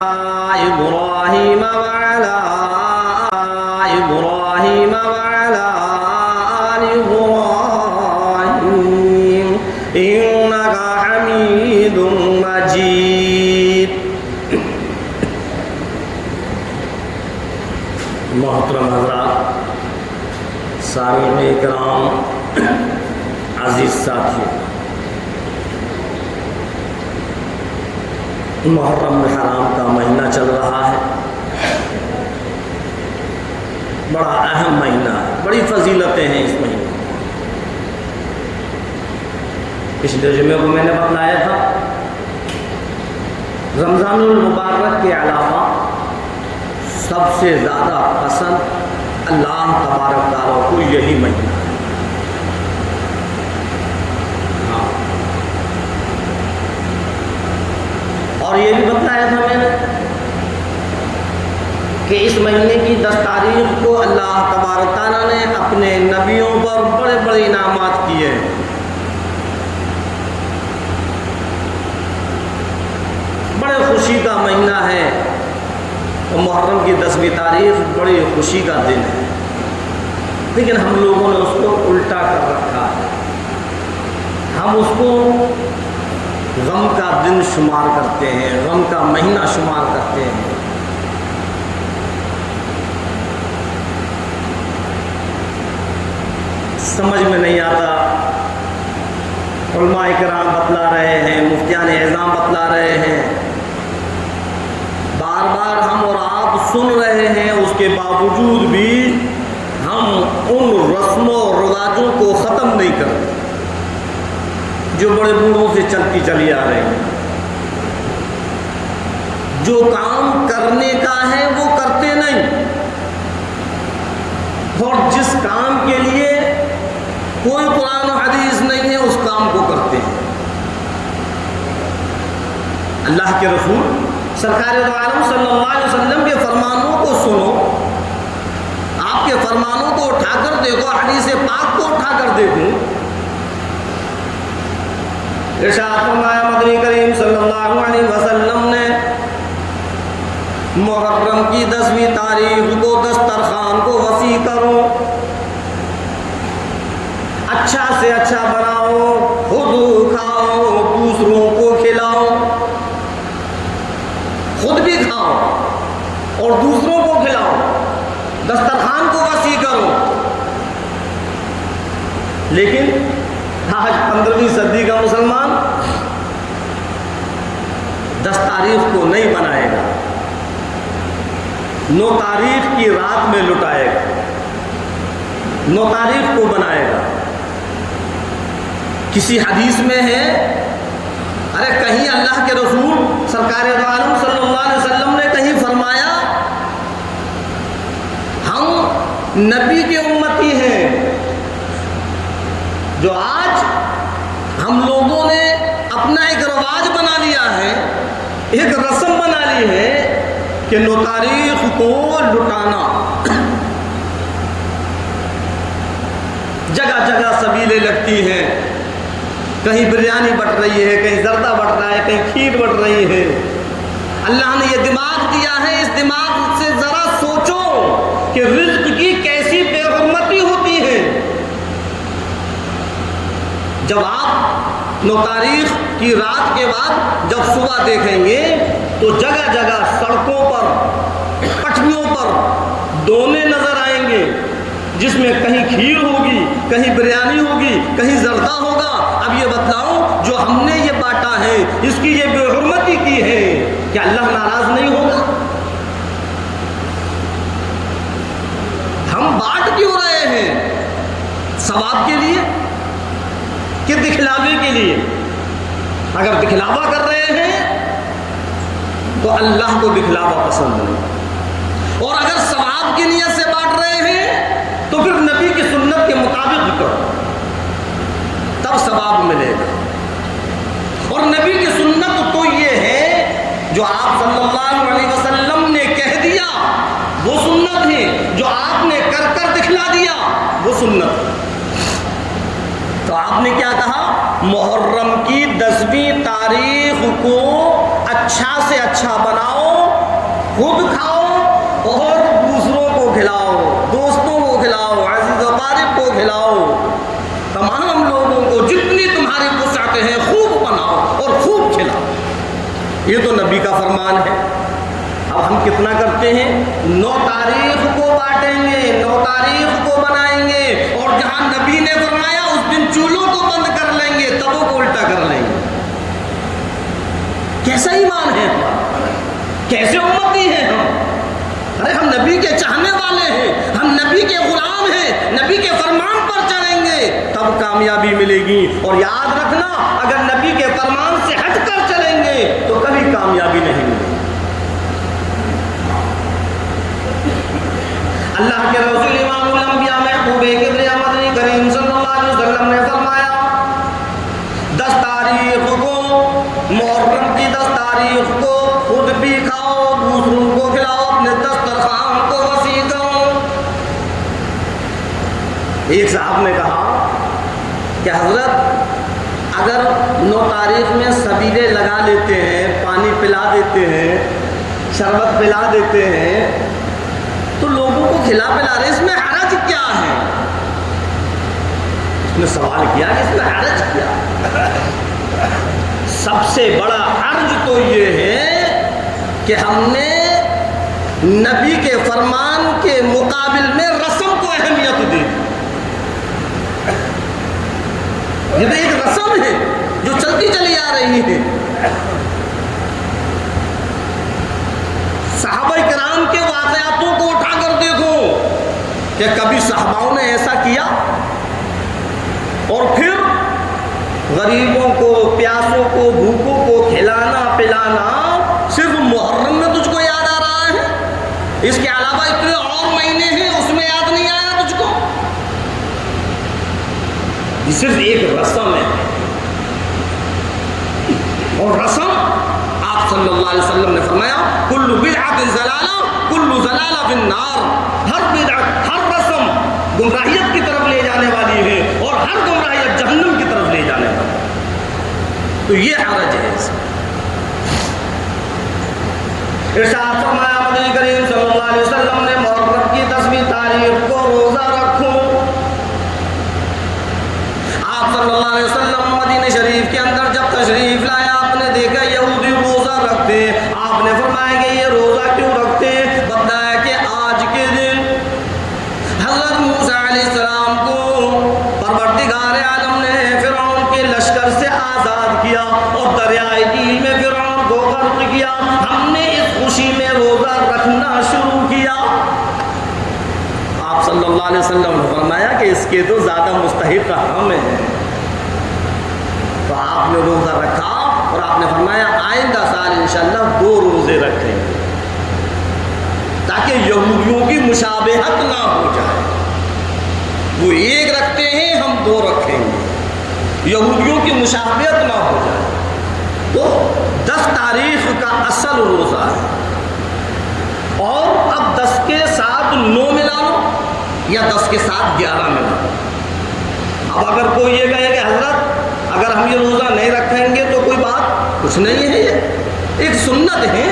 إبراهيم وعلى إبراهيم وعلى آل إبراهيم إنك حميد مجيد. محترم حضرات، سامعین اکرام، عزیز ساتھی، محرم الحرام کا مہینہ چل رہا ہے. بڑا اہم مہینہ ہے، بڑی فضیلتیں ہیں اس مہینے. پچھلے جمعے کو میں نے بتلایا تھا رمضان المبارک کے علاوہ سب سے زیادہ پسند اللہ تبارک تعالیٰ کو یہی مہینہ ہے. اور یہ بھی بتلایا تھا میں نے کہ اس مہینے کی 10 تاریخ کو اللہ تبارک تعالیٰ نے اپنے نبیوں پر بڑے بڑے انعامات کیے ہیں. بڑے خوشی کا مہینہ ہے. محرم کی 10ویں تاریخ بڑی خوشی کا دن ہے، لیکن ہم لوگوں نے اس کو الٹا کر رکھا ہے. ہم اس کو غم کا دن شمار کرتے ہیں، غم کا مہینہ شمار کرتے ہیں. سمجھ میں نہیں آتا. علماء کرام بتلا رہے ہیں، مفتیان اعظام بتلا رہے ہیں، بار بار ہم اور آپ سن رہے ہیں، اس کے باوجود بھی ہم ان رسموں و رواجوں کو ختم نہیں کرتے جو بڑے بوڑھوں سے چلتی چلی آ رہی ہیں. جو کام کرنے کا ہے وہ کرتے نہیں، اور جس کام کے لیے کوئی قرآن و حدیث نہیں ہے اس کام کو کرتے ہیں. اللہ کے رسول سرکار دو عالم صلی اللہ علیہ وسلم کے فرمانوں کو سنو، آپ کے فرمانوں کو اٹھا کر دیکھو، حدیث پاک کو اٹھا کر دیکھو. ارشاد فرمایا مدنی کریم صلی اللہ علیہ وسلم نے محرم کی 10ویں تاریخ کو دسترخوان کو وسیع کرو، اچھا سے اچھا بناؤ، خود کھاؤ، دوسروں کو کھلاؤ. خود بھی کھاؤ اور دوسروں کو کھلاؤ. دسترخوان کو وسیع کرو. لیکن آج 15ویں صدی کا مسلمان 10 تاریخ کو نہیں بنائے گا، 9 تاریخ کی رات میں لٹائے گا، 9 تاریخ کو بنائے گا. کسی حدیث میں ہے، ارے کہیں اللہ کے رسول سرکار دو عالم صلی اللہ علیہ وسلم نے کہیں فرمایا ہم نبی کے امتی ہیں، جو آج ہم لوگوں نے اپنا ایک رواج بنا لیا ہے، ایک رسم بنا لی ہے کہ 9 تاریخ کو لٹانا. جگہ جگہ سبیلیں لگتی ہیں، کہیں بریانی بٹ رہی ہے، کہیں زردہ بٹ رہا ہے، کہیں کھیر بٹ رہی ہے. اللہ نے یہ دماغ دیا ہے، اس دماغ سے ذرا سوچو کہ رزق کی کیسی بے حرمتی ہوتی ہے. جب آپ 9 تاریخ کی رات کے بعد جب صبح دیکھیں گے تو جگہ جگہ سڑکوں پر، پٹریوں پر دونے نظر آئیں گے، جس میں کہیں کھیر ہوگی، کہیں بریانی ہوگی، کہیں زردہ ہوگا. اب یہ بتلاؤ جو ہم نے یہ بانٹا ہے، اس کی یہ بے حرمتی کی ہے، کیا اللہ ناراض نہیں ہوگا؟ ہم بانٹ کیوں رہے ہیں؟ ثواب کے لیے کہ دکھلاوے کے لیے؟ اگر دکھلاوا کر رہے ہیں تو اللہ کو دکھلاوا پسند نہیں، اور اگر ثواب کی نیت سے بانٹ رہے ہیں تو پھر نبی کی سنت کے مطابق کرو، تب ثواب ملے گا. اور نبی کی سنت تو یہ ہے جو آپ صلی اللہ علیہ وسلم نے کہہ دیا وہ سنت ہے، جو آپ نے کر کر دکھلا دیا وہ سنت. تو آپ نے کیا کہا؟ محرم کی 10ویں تاریخ کو اچھا سے اچھا بناؤ، خود کھاؤ اور دوسروں کو کھلاؤ، دوستوں کو کھلاؤ، عزیز و اقارب کو کھلاؤ، تمام لوگوں کو جتنی تمہاری وسعتیں ہیں خوب بناؤ اور خوب کھلاؤ۔ یہ تو نبی کا فرمان ہے۔ اب ہم کتنا کرتے ہیں؟ 9 تاریخ کو بانٹیں گے، 9 تاریخ کو بنائیں گے، اور جہاں نبی نے فرمایا اس دن چولہوں کو بند کر لیں گے، تبوں کو الٹا کر لیں گے۔ کیسا ایمان ہے ہمارا؟ کیسے امتی ہیں ہم؟ ارے ہم نبی کے چاہنے والے ہیں، ہم نبی کے غلام ہیں، نبی کے فرمان پر چلیں گے تب کامیابی ملے گی۔ اور یاد رکھنا، اگر نبی کے فرمان سے ہٹ کر چلیں گے تو کبھی کامیابی نہیں ملے گی۔ اللہ کے رسول امام الانبیاء محبوب کبریا مدنی کریم صلی اللہ علیہ وسلم نے فرمایا 10 تاریخ کو، محرم کی 10 تاریخ کو خود بھی کھاؤ، دوسروں کو کھلاؤ، اپنے دسترخوان کو وسیع کرو۔ ایک صاحب نے کہا کہ حضرت اگر 9 تاریخ میں سبیلے لگا لیتے ہیں، پانی پلا دیتے ہیں، شربت پلا دیتے ہیں، تو لوگوں کو کھلا پلا رہے، اس میں حرج کیا ہے؟ اس نے سوال کیا کہ اس میں حرج کیا؟ سب سے بڑا حرج تو یہ ہے کہ ہم نے نبی کے فرمان کے مقابل میں رسم کو اہمیت دی۔ یہ تو ایک رسم ہے جو چلتی چلی آ رہی ہے۔ صحابہ کرام کے واقعاتوں کو اٹھا کر دیکھو کہ کبھی صحاباؤں نے ایسا کیا، اور پھر غریبوں کو، پیاسوں کو، بھوکوں کو کھلانا پلانا صرف محرم میں تجھ کو یاد آ رہا ہے؟ اس کے علاوہ اتنے اور مہینے ہیں، اس میں یاد نہیں آیا تجھ کو؟ یہ صرف ایک رسم ہے، اور رسم آپ صلی اللہ علیہ وسلم نے فرمایا کل بدعۃ ضلالہ کل ضلالہ فی النار، ہر بدعت، ہر رسم گمراہیت کی طرف لے جانے والی ہے، اور ہر گمراہیت جہنم کی طرف لے جانے والی ہے۔ تو یہ حرج ہے اس میں۔ ارشاد فرمایا مدنی کریم صلی اللہ علیہ وسلم نے محرم کی 10ویں تاریخ کو روزہ رکھو۔ آپ صلی اللہ علیہ وسلم مدینہ شریف کے اندر جب تشریف لایا، آپ نے دیکھا یہودی روزہ رکھتے، آپ نے فرمایا کہ یہ روزہ کیوں رکھتے؟ بتایا کہ آج کے دن حضرت موسیٰ علیہ السلام کو پروردگار عالم نے فرعون کے لشکر سے آزاد کیا اور دریائے نیل میں فرعون کو غرق کیا، ہم نے اس خوشی میں روزہ رکھنا شروع کیا۔ آپ صلی اللہ علیہ وسلم نے فرمایا کہ اس کے تو زیادہ مستحق ہم ہیں۔ تو آپ نے روزہ رکھا اور آپ نے فرمایا آئندہ سال انشاءاللہ 2 روزے رکھیں گے تاکہ یہودیوں کی مشابہت نہ ہو جائے۔ وہ 1 رکھتے ہیں، ہم 2 رکھیں گے، یہودیوں کی مشابہت نہ ہو جائے۔ تو 10 تاریخ کا اصل روزہ ہے، اور اب 10 کے ساتھ 9 ملا لو یا 10 کے ساتھ 11 ملا لو۔ اب اگر کوئی یہ کہے کہ حضرت اگر ہم یہ روزہ نہیں رکھیں گے تو کوئی بات کچھ نہیں ہے، یہ ایک سنت ہے،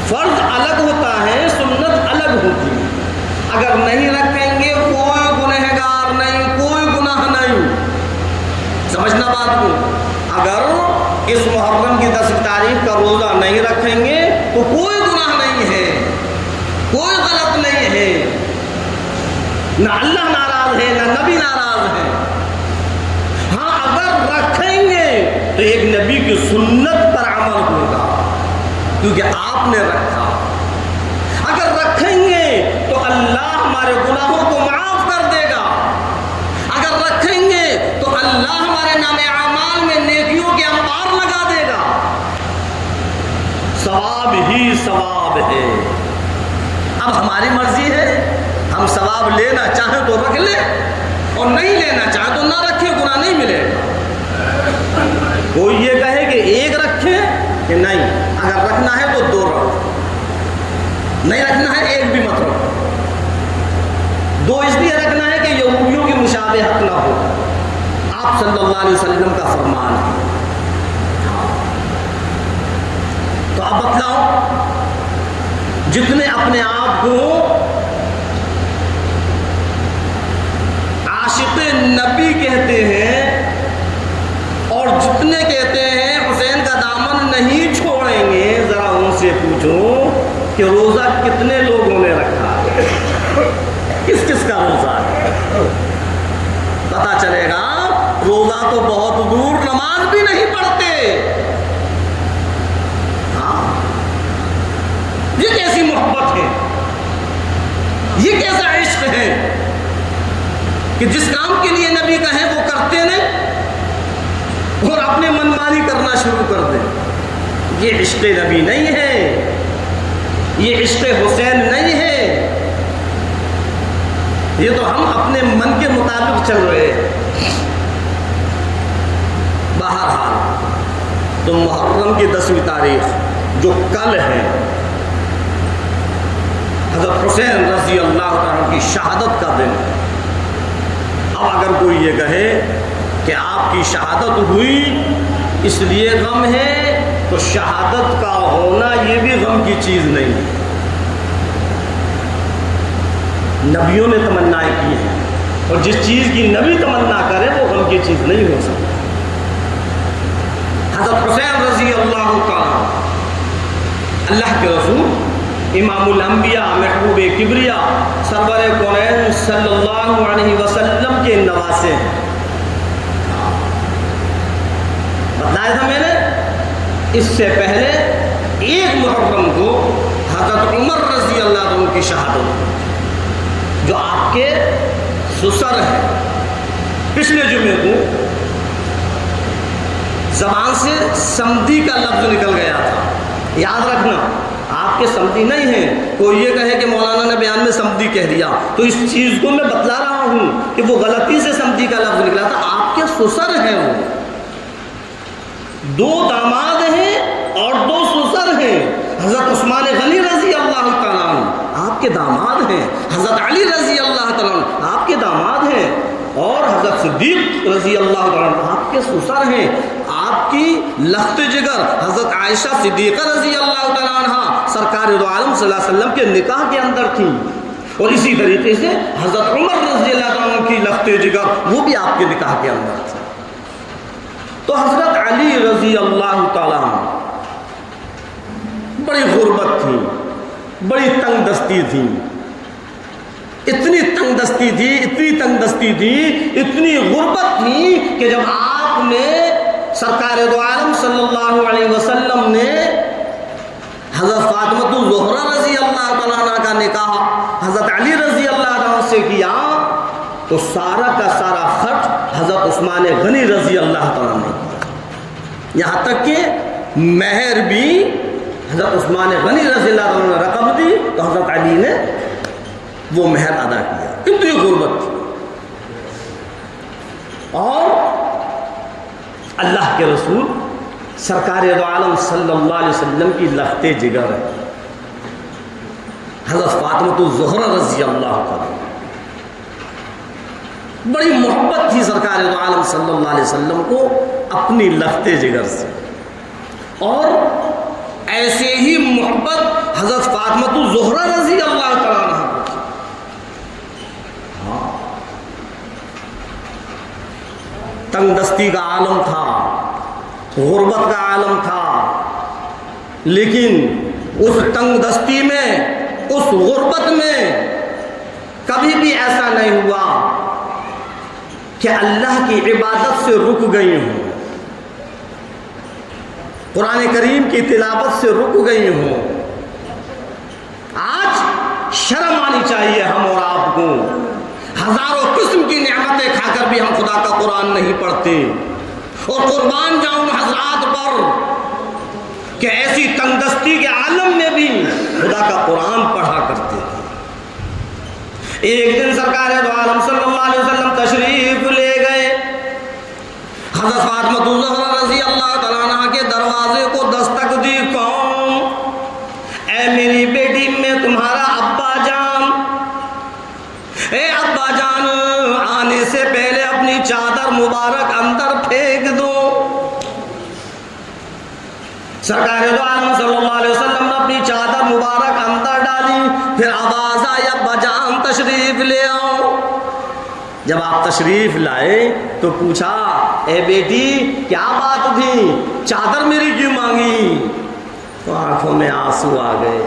فرض الگ ہوتا ہے، سنت الگ ہوتی ہے۔ اگر نہیں رکھیں گے کوئی گنہگار نہیں، کوئی گناہ نہیں، سمجھنا بات کو۔ اگر اس محرم کی 10 تاریخ کا روزہ نہیں رکھیں گے تو کوئی گناہ نہیں ہے، کوئی غلط نہیں ہے، نہ اللہ ناراض ہے نہ نبی ناراض ہے۔ ہاں اگر رکھیں گے تو ایک نبی کی سنت پر عمل ہوگا کیونکہ آپ نے رکھا۔ اگر رکھیں گے تو اللہ ہمارے گناہوں کو معاف کر دے گا، اگر رکھیں گے تو اللہ ہمارے نام اعمال میں نیکیوں کے انبار لگا دے گا۔ ثواب ہی ثواب ہے۔ اب ہماری مرضی ہے، ہم ثواب لینا چاہیں تو رکھ لیں اور نہیں لینا چاہیں تو نہ رکھیں، گناہ نہیں ملے گا۔ کوئی یہ کہے کہ 1 رکھیں کہ نہیں، اگر رکھنا ہے تو 2 رکھو، نہیں رکھنا ہے 1 بھی مت رکھو۔ 2 اس لیے رکھنا ہے کہ یہودیوں کی مشابہت نہ ہو، آپ صلی اللہ علیہ وسلم کا فرمان ہے۔ اب بتلاؤ، جتنے اپنے آپ کو عاشق نبی کہتے ہیں اور جتنے کہتے ہیں حسین کا دامن نہیں چھوڑیں گے، ذرا ان سے پوچھو کہ روزہ کتنے لوگوں نے رکھا ہے، کس کس کا روزہ ہے؟ پتا چلے گا روزہ تو بہت دور، نماز بھی نہیں پڑھتے۔ ہاں، یہ کیسی محبت ہے، یہ کیسا عشق ہے کہ جس کام کے لیے نبی کہیں وہ کرتے نہیں اور اپنے منمانی کرنا شروع کر دیں۔ یہ عشق نبی نہیں ہے، یہ عشق حسین نہیں ہے، یہ تو ہم اپنے من کے مطابق چل رہے ہیں۔ بہرحال تو محرم کی 10ویں تاریخ جو کل ہے، حضرت حسین رضی اللہ تعالیٰ کی شہادت کا دن۔ اب اگر کوئی یہ کہے کہ آپ کی شہادت ہوئی اس لیے غم ہے، تو شہادت کا ہونا یہ بھی غم کی چیز نہیں ہے۔ نبیوں نے تمنائیں کی ہیں اور جس چیز کی نبی تمنا کرے وہ غم کی چیز نہیں ہو سکتی۔ حضرت حسین رضی اللہ تعالیٰ اللہ کے رسول امام الانبیاء محبوب کبریا سرور کونین صلی اللہ علیہ وسلم کے نواسے ہیں۔ بتایا تھا میں نے اس سے پہلے 1 محرم کو حضرت عمر رضی اللہ عنہ کی شہادت، جو آپ کے سسر ہیں۔ پچھلے جمعے کو زبان سے سمدھی کا لفظ نکل گیا تھا، یاد رکھنا آپ کے سمدھی نہیں ہیں۔ کوئی یہ کہے کہ مولانا نے بیان میں سمدھی کہہ دیا، تو اس چیز کو میں بتلا رہا ہوں کہ وہ غلطی سے سمدھی کا لفظ نکلا تھا، آپ کے سسر ہیں۔ وہ 2 داماد ہیں اور 2 سسر ہیں۔ حضرت عثمان غنی رضی اللہ تعالیٰ عنہ آپ کے داماد ہیں، حضرت علی رضی اللہ تعالیٰ عنہ آپ کے داماد ہیں، اور حضرت صدیق رضی اللہ تعالیٰ عنہ آپ کے سسر ہیں۔ آپ کی لخت جگر حضرت عائشہ صدیقہ رضی اللہ تعالیٰ عنہ سرکار دو عالم صلی اللہ علیہ وسلم کے نکاح کے اندر تھی، اور اسی طریقے سے حضرت عمر رضی اللہ تعالیٰ عنہ کی لخت جگر وہ بھی آپ کے نکاح کے اندر تھی۔ تو حضرت علی رضی اللہ تعالیٰ عنہ بڑی غربت تھی، بڑی تنگ دستی تھی، اتنی تنگ دستی تھی، اتنی تنگ دستی تھی، اتنی غربت تھی کہ جب آپ نے سرکار دو عالم صلی اللہ علیہ وسلم نے حضرت فاطمہ الزہرا رضی اللہ تعالیٰ عنہ کا نکاح حضرت علی رضی اللہ عنہ سے کیا، تو سارا کا سارا خرچ حضرت عثمان غنی رضی اللہ تعالیٰ نے کیا، یہاں تک کہ مہر بھی حضرت عثمان غنی رضی اللہ عنہ نے رقم دی تو حضرت علی نے وہ مہر ادا کیا۔ اتنی غربت تھی، اور اللہ کے رسول سرکار دو عالم صلی اللہ علیہ وسلم کی لخت جگر ہے حضرت فاطمہ الزہرا رضی اللہ تعالیٰ، بڑی محبت تھی سرکار دو عالم صلی اللہ علیہ وسلم کو اپنی لخت جگر سے، اور ایسے ہی محبت حضرت فاطمہ الزہرا رضی اللہ تعالیٰ عنہ کو تھی۔ تنگ دستی کا عالم تھا، غربت کا عالم تھا، لیکن اس تنگ دستی میں، اس غربت میں کبھی بھی ایسا نہیں ہوا کہ اللہ کی عبادت سے رک گئی ہوں، قرآن کریم کی تلاوت سے رک گئی ہوں۔ آج شرم آنی چاہیے ہم اور آپ کو، ہزاروں قسم کی نعمتیں کھا کر بھی ہم خدا کا قرآن نہیں پڑھتے، اور قربان جاؤں حضرات پر کہ ایسی تنگ دستی کے عالم میں بھی خدا کا قرآن پڑھا کرتے ہیں۔ ایک دن سرکار دو عالم صلی اللہ علیہ وسلم تشریف لے گئے، حضرت فاطمہ الزہرا رضی اللہ تعالیٰ عنہ کے دروازے کو دستک دی، کون؟ اے میری بیٹی، میں تمہارا ابا جان، اے ابا جان، آنے سے پہلے اپنی چادر مبارک اندر پھینک دو۔ سرکار دو عالم صلی اللہ علیہ وسلم نے اپنی چادر مبارک اندر ڈالی، پھر آواز آئی ابا جان تشریف لے آؤ۔ جب آپ تشریف لائے تو پوچھا اے بیٹی کیا بات تھی، چادر میری کیوں مانگی؟ تو آنکھوں میں آنسو آ گئے۔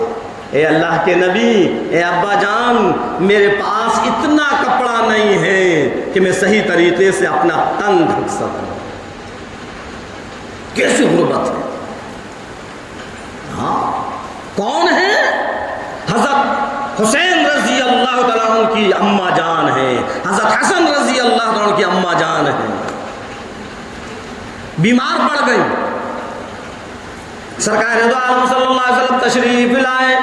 اے اللہ کے نبی، اے ابا جان، میرے پاس اتنا کپڑا نہیں ہے کہ میں صحیح طریقے سے اپنا تن ڈھک سکوں۔ کیسے غربت ہے۔ ہاں کون ہے؟ حضرت حسین رضی اللہ تعالیٰ عنہ کی اماں جان ہے، حضرت حسن رضی اللہ تعالیٰ عنہ کی اماں جان ہے۔ بیمار پڑ گئی، سرکار دو عالم صلی اللہ علیہ وسلم تشریف لائے،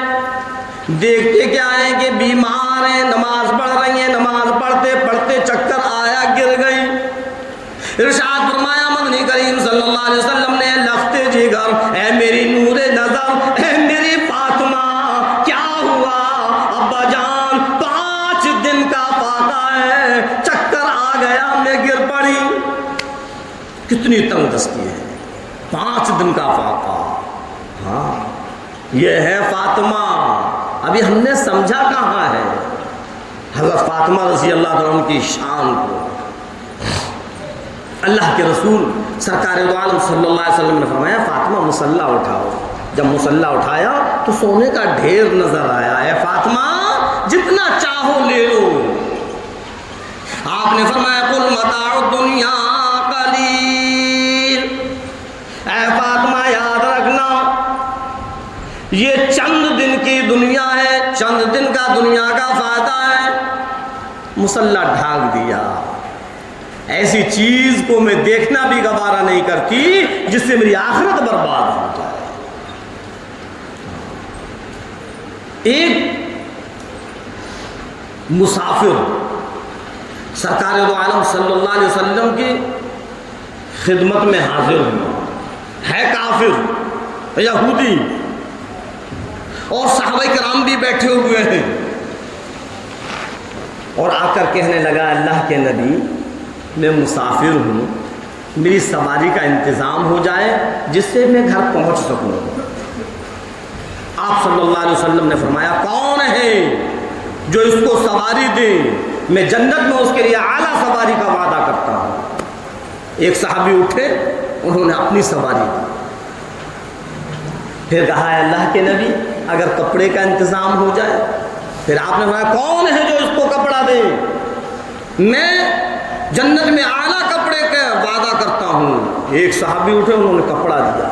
دیکھتے کیا ہے کہ بیمار ہیں، نماز پڑھ رہی ہیں، نماز پڑھتے پڑھتے چکر آیا، گر گئی۔ ارشاد فرمایا مدنی کریم صلی اللہ علیہ وسلم نے لخت جگر، اے میری نور نظر، اے میری فاطمہ کیا ہوا؟ ابا جان 5 دن کا فاقہ ہے، چکر آ گیا، میں گر پڑی۔ کتنی تنگ دستی ہے، 5 دن کا فاقہ۔ ہاں یہ ہے فاطمہ۔ ابھی ہم نے سمجھا کہاں ہے حضرت فاطمہ رضی اللہ عنہ کی شان کو۔ اللہ کے رسول سرکار دو عالم صلی اللہ علیہ وسلم نے فرمایا فاطمہ مصلی اٹھاؤ۔ جب مصلی اٹھایا تو سونے کا ڈھیر نظر آیا۔ اے فاطمہ جتنا چاہو لے لو۔ آپ نے فرمایا قل متاع الدنیا قلیل، اے فاطمہ یاد رکھنا یہ چند دن کی دنیا ہے، چند دن کا دنیا کا فائدہ ہے۔ مصلی ڈھانک دیا۔ ایسی چیز کو میں دیکھنا بھی گوارا نہیں کرتی جس سے میری آخرت برباد ہو جائے۔ ایک مسافر سرکار دو عالم صلی اللہ علیہ وسلم کی خدمت میں حاضر ہوا ہے، کافر یہودی، اور صحابہ کرام بھی بیٹھے ہوئے ہیں، اور آ کر کہنے لگا اللہ کے نبی میں مسافر ہوں، میری سواری کا انتظام ہو جائے جس سے میں گھر پہنچ سکوں۔ آپ صلی اللہ علیہ وسلم نے فرمایا کون ہے جو اس کو سواری دے، میں جنت میں اس کے لیے اعلیٰ سواری کا وعدہ کرتا ہوں۔ ایک صحابی اٹھے، انہوں نے اپنی سواری دی۔ پھر کہا ہے اللہ کے نبی اگر کپڑے کا انتظام ہو جائے؟ پھر آپ نے فرمایا کون ہے جو اس کو کپڑا دے، میں جنت میں اعلیٰ کپڑے کا وعدہ کرتا ہوں۔ ایک صحابی اٹھے، انہوں نے کپڑا دیا۔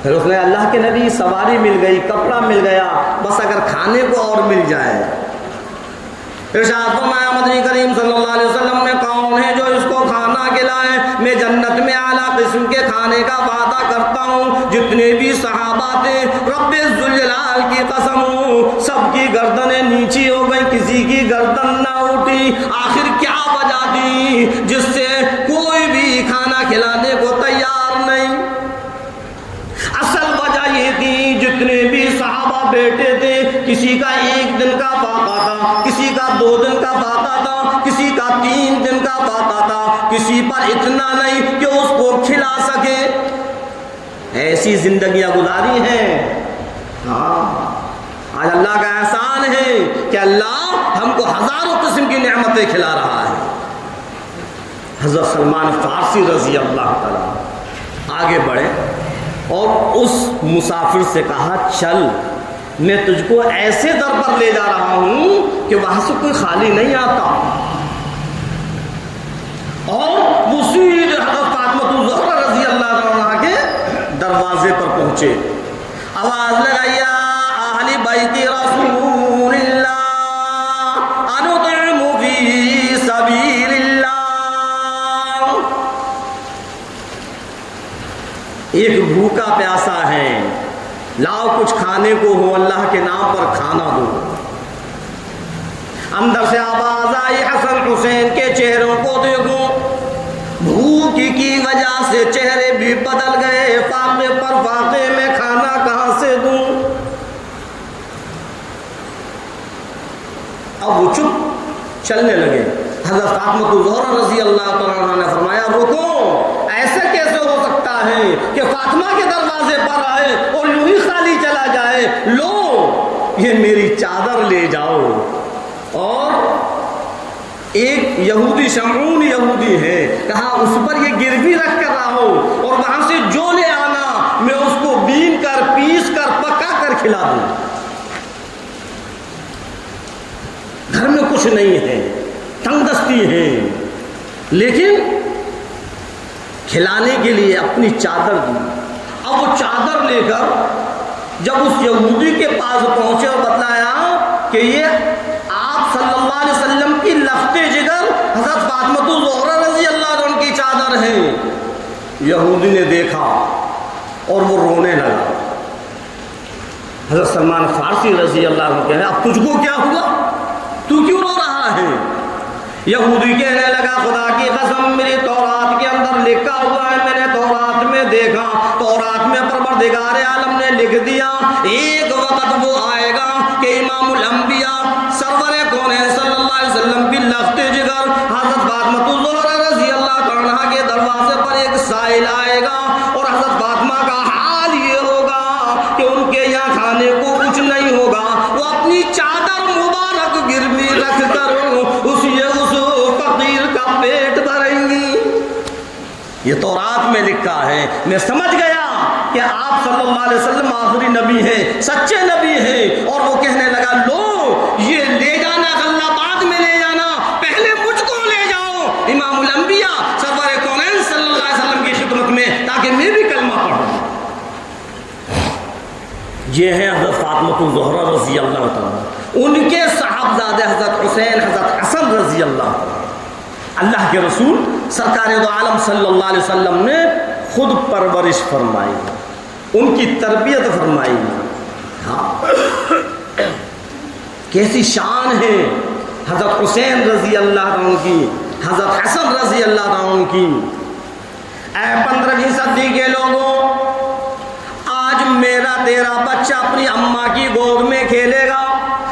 پھر اس نے اللہ کے نبی سواری مل گئی، کپڑا مل گیا، بس اگر کھانے کو اور مل جائے۔ ارشاد فرمایا مدنی کریم صلی اللہ علیہ وسلم نے کون ہے جو اس کو کھانا کھلائے، میں جنت میں اعلیٰ قسم کے کھانے کا وعدہ کرتا ہوں۔ جتنے بھی صحابہ تھے رب ذوالجلال کی قسم سب کی گردنیں نیچی ہو گئی، کسی کی گردن نہ اٹھی۔ آخر کیا وجہ تھی جس سے کوئی بھی کھانا کھلانے کو تیار نہیں؟ اصل وجہ یہ تھی جتنے بھی صحابہ بیٹھے تھے، کسی کا 1 دن کا فاقہ تھا، کسی کا 2 دن کا فاقہ تھا، کسی کا 3 دن کا فاقہ تھا، کسی پر اتنا نہیں کہ اس کو کھلا سکے۔ ایسی زندگیاں گزاری ہیں۔ ہاں آج اللہ کا احسان ہے کہ اللہ ہم کو ہزاروں قسم کی نعمتیں کھلا رہا ہے۔ حضرت سلمان فارسی رضی اللہ تعالیٰ آگے بڑھے اور اس مسافر سے کہا چل میں تجھ کو ایسے در پر لے جا رہا ہوں کہ وہاں سے کوئی خالی نہیں آتا۔ اور وہ سیدھے حضرت فاطمہ الزہرا رضی اللہ عنہا کے دروازے پر پہنچے، آواز لگائی اہل بیت رسول اللہ انطعم فی سبیل اللہ۔ ایک بھوکا پیاسا ہے، لاؤ کچھ کھانے کو ہو، اللہ کے نام پر کھانا دو۔ اندر سے آواز آئی حسن حسین کے چہروں کو دیکھو، بھوک کی وجہ سے چہرے بھی بدل گئے، فاقے پر فاقے میں کھانا کہاں سے دوں؟ اب وہ چپ چلنے لگے۔ حضرت فاطمہ الزہرا رضی اللہ تعالیٰ عنہ نے فرمایا رکو، ایسا کیسے ہو سکتا ہے کہ فاطمہ کے دروازے پر آئے اور یوں ہی خالی چلا جائے، لو یہ میری چادر لے جاؤ۔ اور ایک یہودی، شمعون یہودی ہے، کہا اس پر یہ گروی رکھ کر رہو اور وہاں سے جو لے آنا میں اس کو بین کر، پیس کر، پکا کر کھلا دوں۔ گھر میں کچھ نہیں ہے، تنگ دستی ہے، لیکن کھلانے کے لیے اپنی چادر دی۔ اب وہ چادر لے کر جب اس یہودی کے پاس پہنچے اور بتلایا کہ یہ آپ صلی اللہ علیہ وسلم کی لخت جگر حضرت فاطمہ الزہرا رضی اللہ عنہ کی چادر ہے، یہودی نے دیکھا اور وہ رونے لگا۔ حضرت سلمان فارسی رضی اللہ عنہ کہہ رہے اب تجھ کو کیا ہوا، تو کیوں رو رہا ہے؟ یہودی کہنے لگا خدا کی قسم میری تورات کے اندر لکھا ہوا ہے، میں نے تورات میں دیکھا، تورات میں پروردگار عالم نے لکھ دیا ایک وقت وہ آئے گا کہ امام الانبیاء سرور کونین صلی اللہ علیہ وسلم کی لخت جگر حضرت فاطمہ الزہرا رضی اللہ عنہا کے دروازے پر ایک سائل آئے گا اور حضرت فاطمہ کا حال یہ ہوگا کہ ان کے یہاں کھانے کو کچھ نہیں ہوگا، وہ اپنی چادر مبارک گروی رکھ کر اس فقیر کا پیٹ بھریں گی۔ یہ تورات میں لکھا ہے۔ میں سمجھ گیا کہ آپ صلی اللہ علیہ وسلم آخری نبی ہیں، سچے نبی ہیں، اور وہ کہنے لگا لو یہ لے جانا غلہ بعد میں لے جانا، پہلے مجھ کو لے جاؤ امام الانبیاء سرور کونین صلی اللہ علیہ وسلم کی خدمت میں، تاکہ میں بھی کلمہ پڑھوں۔ یہ ہیں حضرت فاطمہ الزہرا رضی اللہ تعالیٰ، ان کے صاحبزادے حضرت حسین، حضرت حسن رضی اللہ تعالیٰ۔ اللہ کے رسول سرکار دو عالم صلی اللہ علیہ وسلم نے خود پرورش فرمائی، ان کی تربیت فرمائی۔ ہاں کیسی شان ہے حضرت حسین رضی اللہ عنہ کی، حضرت حسن رضی اللہ عنہ کی۔ اے 15ویں صدی کے لوگوں، آج میرا تیرا بچہ اپنی اماں کی گود میں کھیلے گا،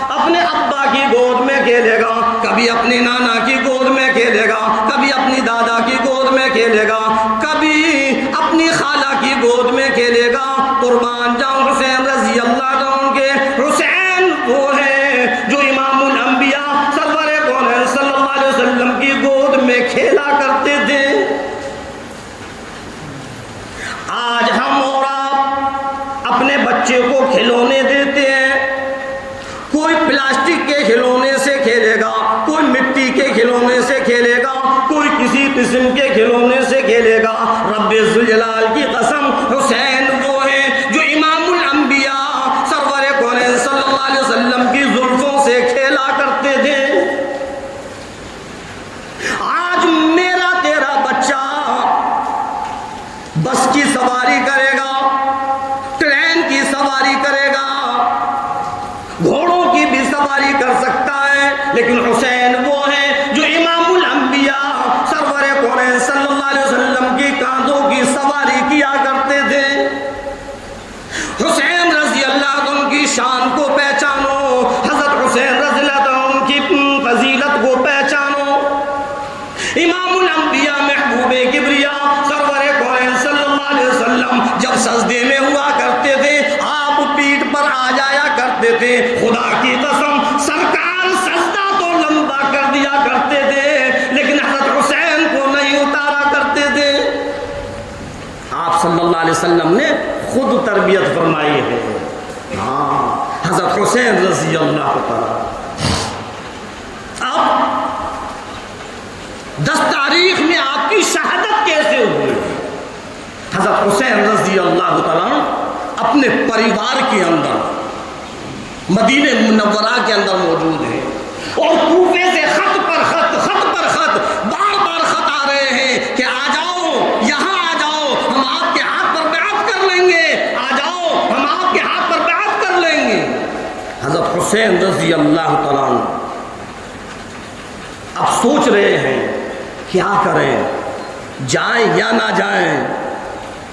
اپنے ابا کی گود میں کھیلے گا، کبھی اپنے نانا کی گود میں کھیلے گا، کبھی اپنی دادا کی گود میں کھیلے گا، کبھی اپنی خالہ کی گود میں کھیلے گا۔ قربان جاؤں حسین رضی اللہ عنہ کے، حسین وہ ہے جو امام الانبیاء سرور کونین صلی اللہ علیہ وسلم کی گود میں کھیلا کرتے تھے۔ آج ہم اور آپ اپنے بچے کو کھلونے دیتے ہیں، کوئی پلاسٹک کے کھلونے سے کھیلے گا، کوئی مٹی کے کھلونے سے کھیلے گا، کوئی کسی قسم کے کھلونے سے کھیلے گا۔ رب ذوالجلال کی قسم حسین وہ ہے جو امام الانبیاء سرور کونین صلی اللہ علیہ وسلم کی زلفوں سے کھیلا کرتے تھے۔ آج میرا تیرا بچہ بس کی سواری کرے گا، ٹرین کی سواری کرے گا، گھوڑوں کی بھی سواری کر سکتا ہے، لیکن حسین وہ ہے جو امام الانبیاء سرور کونین صلی اللہ علیہ وسلم کی کاندھوں کی سواری کیا کرتے تھے۔ حسین رضی اللہ عنہ کی شان کو پہچانو، حضرت حسین رضی اللہ عنہ کی فضیلت کو پہچانو۔ امام الانبیاء محبوب کبریا سرور کونین صلی اللہ علیہ وسلم جب سجدے میں ہوا کرتے تھے، آپ پیٹھ پر آ جایا کرتے تھے۔ خدا کی قسم سرکار سجدہ تو لمبا کر دیا کرتے تھے، لیکن حضرت حسین کو نہیں اتارا کرتے تھے۔ آپ صلی اللہ علیہ وسلم نے خود تربیت فرمائی ہے۔ ہاں حضرت حسین رضی اللہ تعالیٰ۔ اب 10 تاریخ میں آپ کی شہادت کیسے ہوئی؟ حضرت حسین رضی اللہ تعالیٰ اپنے پریوار کے اندر مدینہ منورہ کے اندر موجود ہیں، اور کوفے سے خط پر خط، خط پر خط، بار بار خط آ رہے ہیں کہ آ جاؤ، یہاں آ جاؤ، ہم آپ کے ہاتھ پر بیعت کر لیں گے، آ جاؤ ہم آپ کے ہاتھ پر بیعت کر لیں گے۔ حضرت حسین رضی اللہ تعالیٰ اب سوچ رہے ہیں کیا کریں، جائیں یا نہ جائیں۔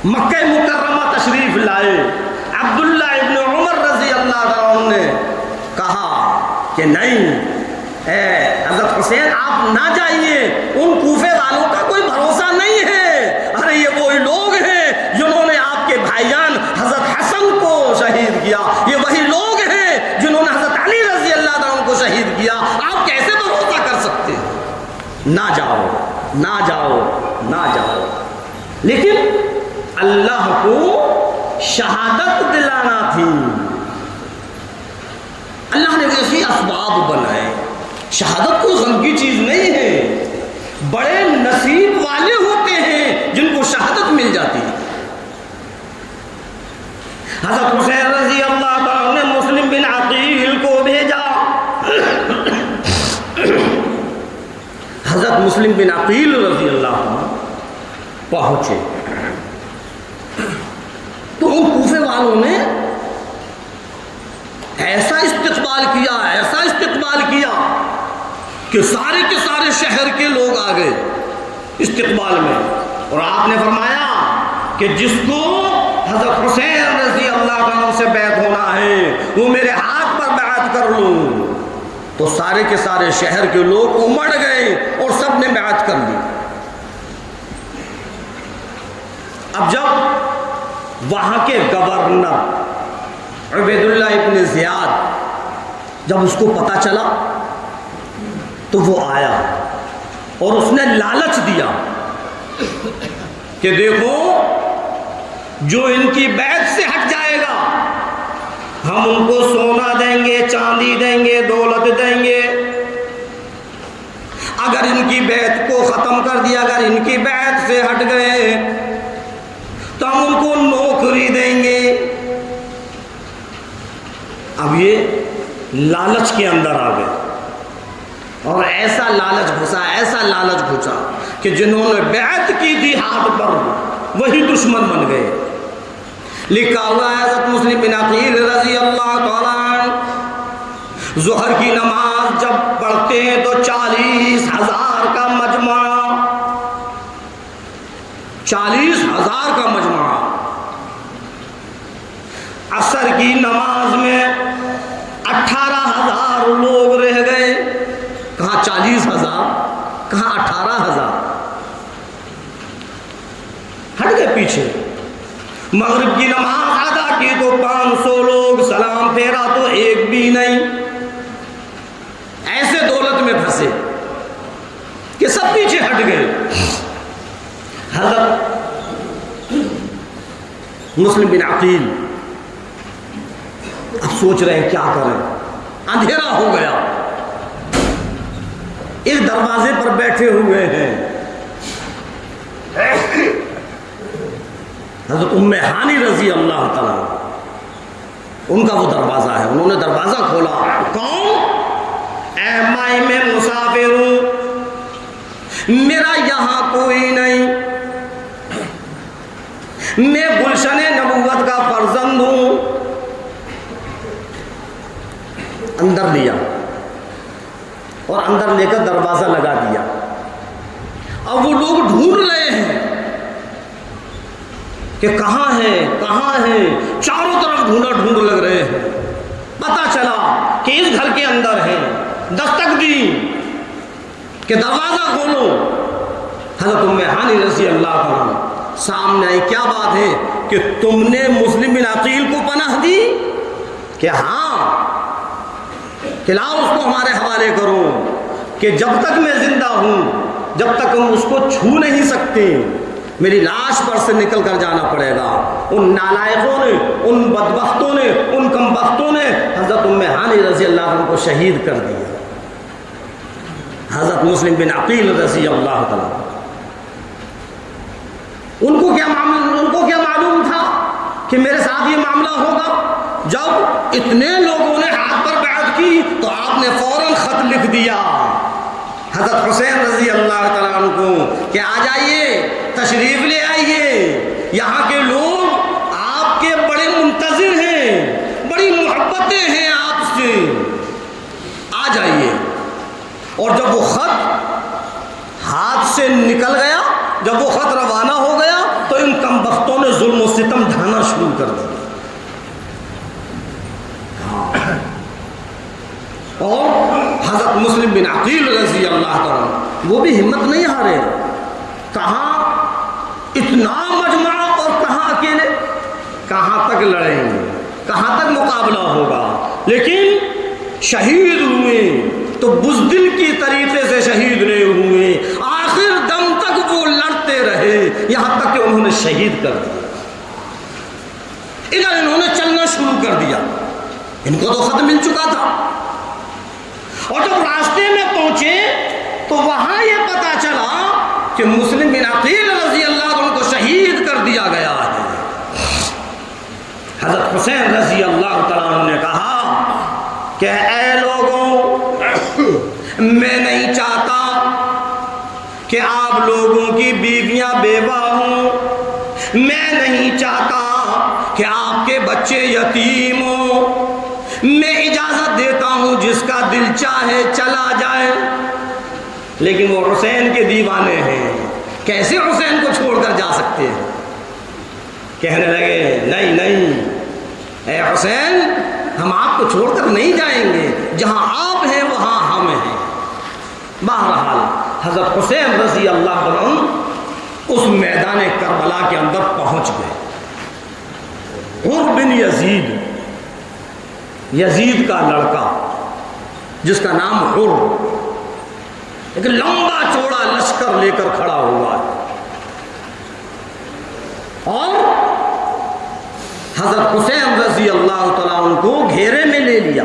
مکہ مکرمہ تشریف لائے، عبداللہ ابن عمر رضی اللہ عنہ نے کہا کہ نہیں اے حضرت حسین آپ نہ جائیے، ان کوفے والوں کا کوئی بھروسہ نہیں ہے۔ ارے ہیں یہ وہی لوگ ہیں جنہوں نے آپ کے بھائی جان حضرت حسن کو شہید کیا، یہ وہی لوگ ہیں جنہوں نے حضرت علی رضی اللہ عنہ کو شہید کیا، آپ کیسے بھروسہ کر سکتے ہیں؟ نہ جاؤ نہ جاؤ نہ جاؤ۔ لیکن اللہ کو شہادت دلانا تھی، اللہ نے ایسی اسباب بنائے۔ شہادت کوئی غم کی چیز نہیں ہے، بڑے نصیب والے ہوتے ہیں جن کو شہادت مل جاتی ہے۔ حضرت حسین رضی اللہ تعالیٰ نے مسلم بن عقیل کو بھیجا، حضرت مسلم بن عقیل رضی اللہ عنہ پہنچے تو ان کوفے والوں نے ایسا استقبال کیا، ایسا استقبال کیا کہ سارے کے سارے شہر کے لوگ آ گئے استقبال میں، اور آپ نے فرمایا کہ جس کو حضرت حسین رضی اللہ عنہ سے بیعت ہونا ہے وہ میرے ہاتھ پر بیعت کر لوں۔ تو سارے کے سارے شہر کے لوگ امڑ گئے اور سب نے بیعت کر لی۔ اب جب وہاں کے گورنر عبید اللہ ابن زیاد جب اس کو پتا چلا تو وہ آیا اور اس نے لالچ دیا کہ دیکھو جو ان کی بیعت سے ہٹ جائے گا ہم ان کو سونا دیں گے، چاندی دیں گے، دولت دیں گے، اگر ان کی بیعت کو ختم کر دیا، اگر ان کی بیعت سے ہٹ گئے تو ہم ان کو نوکری دیں گے۔ اب یہ لالچ کے اندر آ گئے اور ایسا لالچ گھسا، ایسا لالچ گھسا کہ جنہوں نے بیعت کی تھی ہاتھ پر وہی دشمن بن گئے۔ لکھا ہوا ہے حضرت مسلم بن عقیل رضی اللہ تعالیٰ عنہ ظہر کی نماز جب پڑھتے ہیں تو 40,000 کا مجمع، 40,000 کا مجمع۔ عصر کی نماز میں 18,000 لوگ رہ گئے، کہاں 40,000 کہاں 18,000، ہٹ گئے پیچھے۔ مغرب کی نماز ادا کی تو 500 لوگ، سلام پھیرا تو ایک بھی نہیں، ایسے دولت میں پھنسے کہ سب پیچھے ہٹ گئے۔ حضرت مسلم بن عقیل اب سوچ رہے ہیں کیا کریں، اندھیرا ہو گیا، ایک دروازے پر بیٹھے ہوئے ہیں حضرت ام ہانی رضی اللہ تعالیٰ، ان کا وہ دروازہ ہے، انہوں نے دروازہ کھولا۔ کون؟ اے میں مسافر ہوں، میرا یہاں کوئی نہیں، میں گلشن نبوت کا فرزند ہوں۔ اندر لیا اور اندر لے کر دروازہ لگا دیا۔ اب وہ لوگ ڈھونڈ رہے ہیں کہ کہاں ہے کہاں ہے، چاروں طرف ڈھونڈ لگ رہے ہیں۔ پتا چلا کہ اس گھر کے اندر ہے، دستک دی کہ دروازہ کھولو۔ حضرت ام ہانی رضی اللہ عنہ سامنے آئی، کیا بات ہے کہ تم نے مسلم بن عقیل کو پناہ دی؟ کہ ہاں، کہ لاؤ اس کو ہمارے حوالے کرو، کہ جب تک میں زندہ ہوں جب تک ہم اس کو چھو نہیں سکتے، میری لاش پر سے نکل کر جانا پڑے گا۔ ان نالائقوں نے، ان بدبختوں نے، ان کمبختوں نے حضرت ام ہانی رضی اللہ عنہ کو شہید کر دیا۔ حضرت مسلم بن عقیل رضی اللہ تعالیٰ، ان کو کیا معلوم تھا کہ میرے ساتھ یہ معاملہ ہوگا؟ جب اتنے لوگوں نے ہاتھ پر بیعت کی تو آپ نے فوراً خط لکھ دیا حضرت حسین رضی اللہ تعالیٰ عنہ کو کہ آ جائیے، تشریف لے آئیے، یہاں کے لوگ آپ کے بڑے منتظر ہیں، بڑی محبتیں ہیں آپ سے، آ جائیے۔ اور جب وہ خط ہاتھ سے نکل گیا، جب وہ خط روانہ ہو گیا تو ان کمبختوں نے ظلم و ستم ڈھانا شروع کر دیا۔ اور حضرت مسلم بن عقیل رضی اللہ تعالیٰ وہ بھی ہمت نہیں ہارے، کہاں اتنا مجمع اور کہاں اکیلے، کہاں تک لڑیں گے، کہاں تک مقابلہ ہوگا؟ لیکن شہید ہوئے تو بزدل کی طریقے سے شہید نہیں ہوئے، آخر دم تک وہ لڑتے رہے، یہاں تک کہ انہوں نے شہید کر دیا۔ ادھر انہوں نے چلنا شروع کر دیا، ان کو تو خط مل چکا تھا، اور جب راستے میں پہنچے تو وہاں یہ پتا چلا کہ مسلم بن عقیل رضی اللہ عنہ کو شہید کر دیا گیا ہے۔ حضرت حسین رضی اللہ تعالیٰ عنہ نے کہا کہ اے لوگوں، میں نہیں چاہتا کہ آپ لوگوں کی بیویاں بیوہ ہوں، میں نہیں چاہتا کہ آپ کے بچے یتیم ہوں، میں اجازت دیتا ہوں جس کا دل چاہے چلا جائے۔ لیکن وہ حسین کے دیوانے ہیں، کیسے حسین کو چھوڑ کر جا سکتے ہیں؟ کہنے لگے نہیں نہیں اے حسین، ہم آپ کو چھوڑ کر نہیں جائیں گے، جہاں آپ ہیں وہاں ہم ہیں۔ بہرحال حضرت حسین رضی اللہ عنہ اس میدان کربلا کے اندر پہنچ گئے۔ حر بن یزید، یزید کا لڑکا جس کا نام حر، ایک لمبا چوڑا لشکر لے کر کھڑا ہوا ہے، اور حضرت حسین رضی اللہ تعالیٰ عنہ کو گھیرے میں لے لیا۔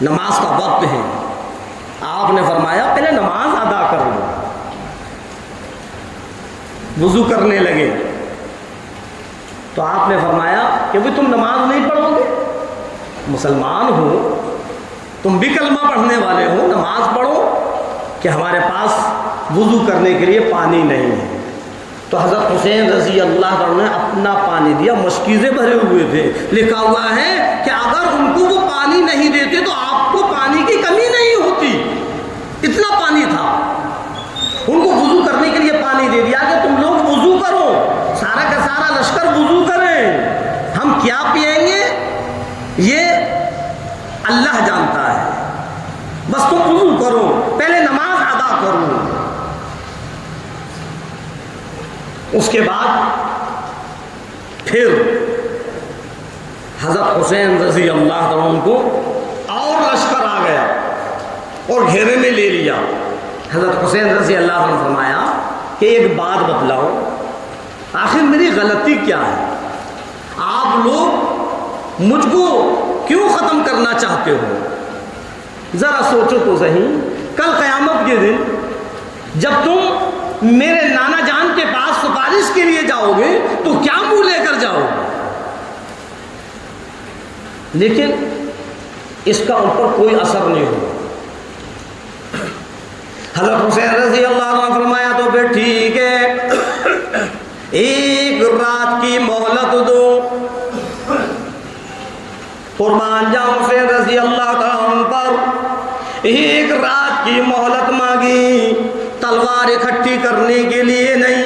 نماز کا وقت ہے، آپ نے فرمایا پہلے نماز ادا کر لو۔ وضو کرنے لگے تو آپ نے فرمایا کہ بھی تم نماز نہیں پڑھو گے؟ مسلمان ہو، تم بھی کلمہ پڑھنے والے ہو، نماز پڑھو، کہ ہمارے پاس وضو کرنے کے لیے پانی نہیں ہے۔ تو حضرت حسین رضی اللہ عنہ نے اپنا پانی دیا، مشکیزیں بھرے ہوئے تھے، لکھا ہوا ہے کہ اگر ان کو وہ پانی نہیں دیتے تو آپ کو پانی کی کمی نہیں ہوتی، اتنا پانی تھا۔ ان کو وضو کرنے کے لیے پانی دے دیا کہ تم لوگ وضو کرو، سارا کا سارا لشکر وضو کریں، ہم کیا پئیں گے یہ اللہ جانتا ہے، بس تم وضو کرو، پہلے نماز ادا کرو۔ اس کے بعد پھر حضرت حسین رضی اللہ عنہ کو اور لشکر آ گیا اور گھیرے میں لے لیا۔ حضرت حسین رضی اللہ عنہ نے فرمایا کہ ایک بات بتلاؤ، آخر میری غلطی کیا ہے؟ آپ لوگ مجھ کو کیوں ختم کرنا چاہتے ہو؟ ذرا سوچو تو صحیح، کل قیامت کے دن جب تم میرے نانا جان کے پاس سفارش کے لیے جاؤ گے تو کیا منہ لے کر جاؤ گے؟ لیکن اس کا ان پر کوئی اثر نہیں ہوا۔ حضرت حسین رضی اللہ عنہ فرمایا تو پھر ٹھیک ہے، ایک رات کی مہلت دو۔ قربان جاؤں حسین رضی اللہ عنہ پر ایک رات کی مہلت مانگی، تلوار اکٹھی کرنے کے لیے نہیں،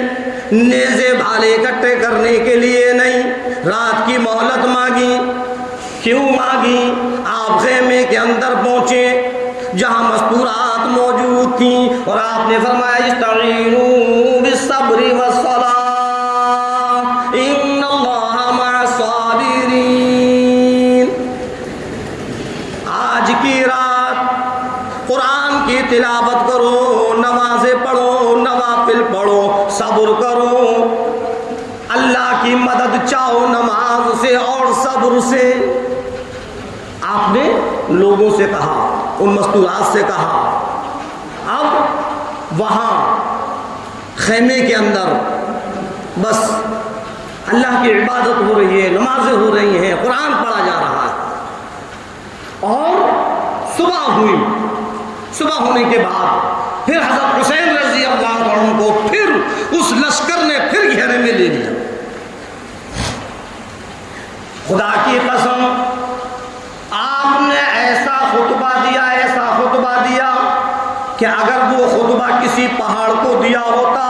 نیزے بھالے اکٹھے کرنے کے لیے نہیں، رات کی مہلت مانگی۔ کیوں مانگی؟ آپ خیمے کے اندر پہنچے جہاں مستورات موجود تھیں، اور آپ نے فرمایا استعینوا بالصبر والصلاۃ ان اللہ مع الصابرین۔ آج کی رات قرآن کی تلاوت کرو، نمازیں پڑھو، نوافل پڑھو، صبر کرو، اللہ کی مدد چاہو نماز سے اور صبر سے۔ آپ نے لوگوں سے کہا، ان مستورات سے کہا۔ اب وہاں خیمے کے اندر بس اللہ کی عبادت ہو رہی ہے، نمازیں ہو رہی ہیں، قرآن پڑھا جا رہا ہے، اور صبح ہوئی۔ صبح ہونے کے بعد پھر حضرت حسین رضی اللہ عنہ کو پھر اس لشکر نے پھر گھیرے میں لے لیا۔ خدا کی قسم آپ نے ایسا خطبہ دیا کہ اگر وہ خطبہ کسی پہاڑ کو دیا ہوتا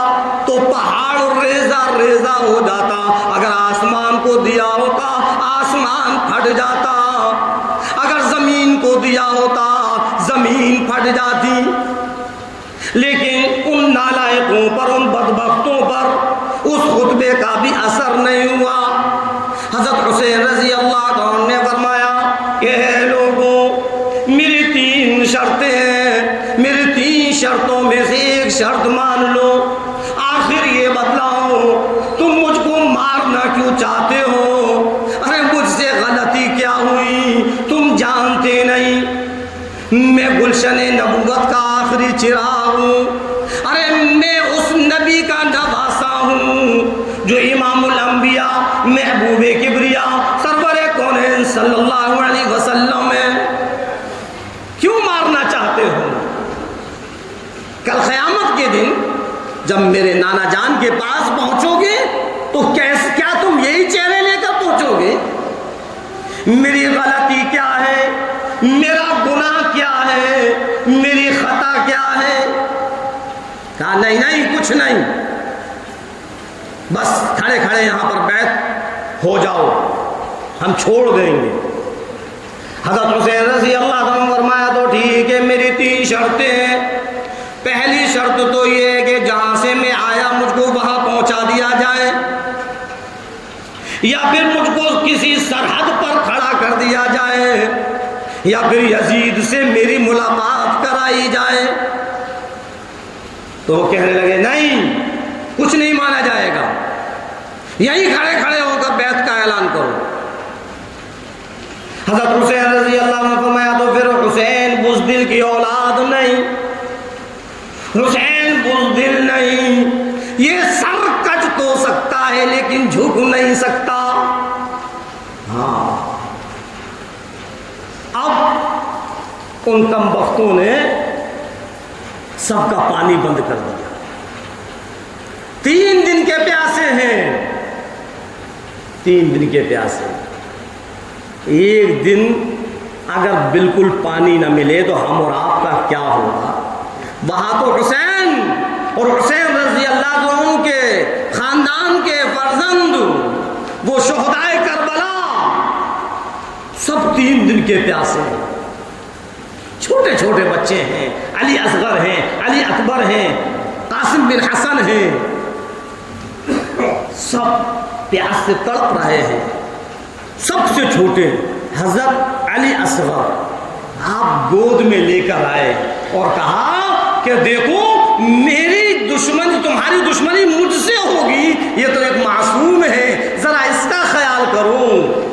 تو پہاڑ ریزہ ریزہ ہو جاتا، اگر آسمان کو دیا ہوتا آسمان پھٹ جاتا، اگر زمین کو دیا ہوتا زمین پھٹ جاتی۔ لیکن ان نالائقوں پر، ان بدبختوں اس خطبے کا بھی اثر نہیں ہوا۔ حضرت حسین رضی اللہ عنہ نے فرمایا کہ اے لوگوں، میری 3 شرطیں ہیں، میری 3 شرطوں میں سے ایک شرط مان لو۔ آخر یہ بتلاؤ تم مجھ کو مارنا کیوں چاہتے ہو؟ ارے مجھ سے غلطی کیا ہوئی تم جانتے نہیں؟ میں گلشن نبوت کا آخری چراغ ہوں، ارے میں اس نبی کا نواسا ہوں جو امام الانبیاء، محبوب کبریا، سرور کونین صلی اللہ علیہ وسلم ہے۔ کیوں مارنا چاہتے ہو؟ کل قیامت کے دن جب میرے نانا جان کے پاس پہنچو گے تو کیا تم یہی چہرے لے کر پہنچو گے؟ میری غلطی کیا ہے؟ میرا گناہ کیا ہے؟ میری خطا کیا ہے؟ کہا نہیں نہیں کچھ نہیں، بس کھڑے کھڑے یہاں پر بیٹھ ہو جاؤ، ہم چھوڑ دیں گے۔ حضرت حسین رضی اللہ عنہ فرمایا تو ٹھیک ہے، میری 3 شرطیں ہیں۔ پہلی شرط تو یہ ہے کہ جہاں سے میں آیا مجھ کو وہاں پہنچا دیا جائے، یا پھر مجھ کو کسی سرحد پر کھڑا کر دیا جائے، یا پھر یزید سے میری ملاقات کرائی جائے۔ تو وہ کہنے لگے نہیں، کچھ نہیں مانا جائے گا، یہی کھڑے کھڑے ہو کر بیعت کا اعلان کرو۔ حضرت حسین رضی اللہ عنہ فرمایا تو پھر حسین بزدل کی اولاد نہیں، حسین بزدل نہیں، یہ سر کج تو سکتا ہے لیکن جھک نہیں سکتا۔ ہاں، اب ان کم بختوں نے سب کا پانی بند کر دیا۔ 3 دن کے پیاسے ہیں، 3 دن کے پیاسے۔ ایک دن اگر بالکل پانی نہ ملے تو ہم اور آپ کا کیا ہوگا؟ وہاں تو حسین اور حسین رضی اللہ عنہ کے خاندان کے فرزند، وہ شہدائے کربلا، سب 3 دن کے پیاسے ہیں۔ چھوٹے چھوٹے بچے ہیں، علی اصغر ہیں، علی اکبر ہیں، قاسم بن حسن ہیں، سب پیاس سے تڑپ رہے ہیں۔ سب سے چھوٹے حضرت علی اصغر آپ گود میں لے کر آئے اور کہا کہ دیکھو میری دشمنی، تمہاری دشمنی مجھ سے ہوگی، یہ تو ایک معصوم ہے، ذرا اس کا خیال کرو،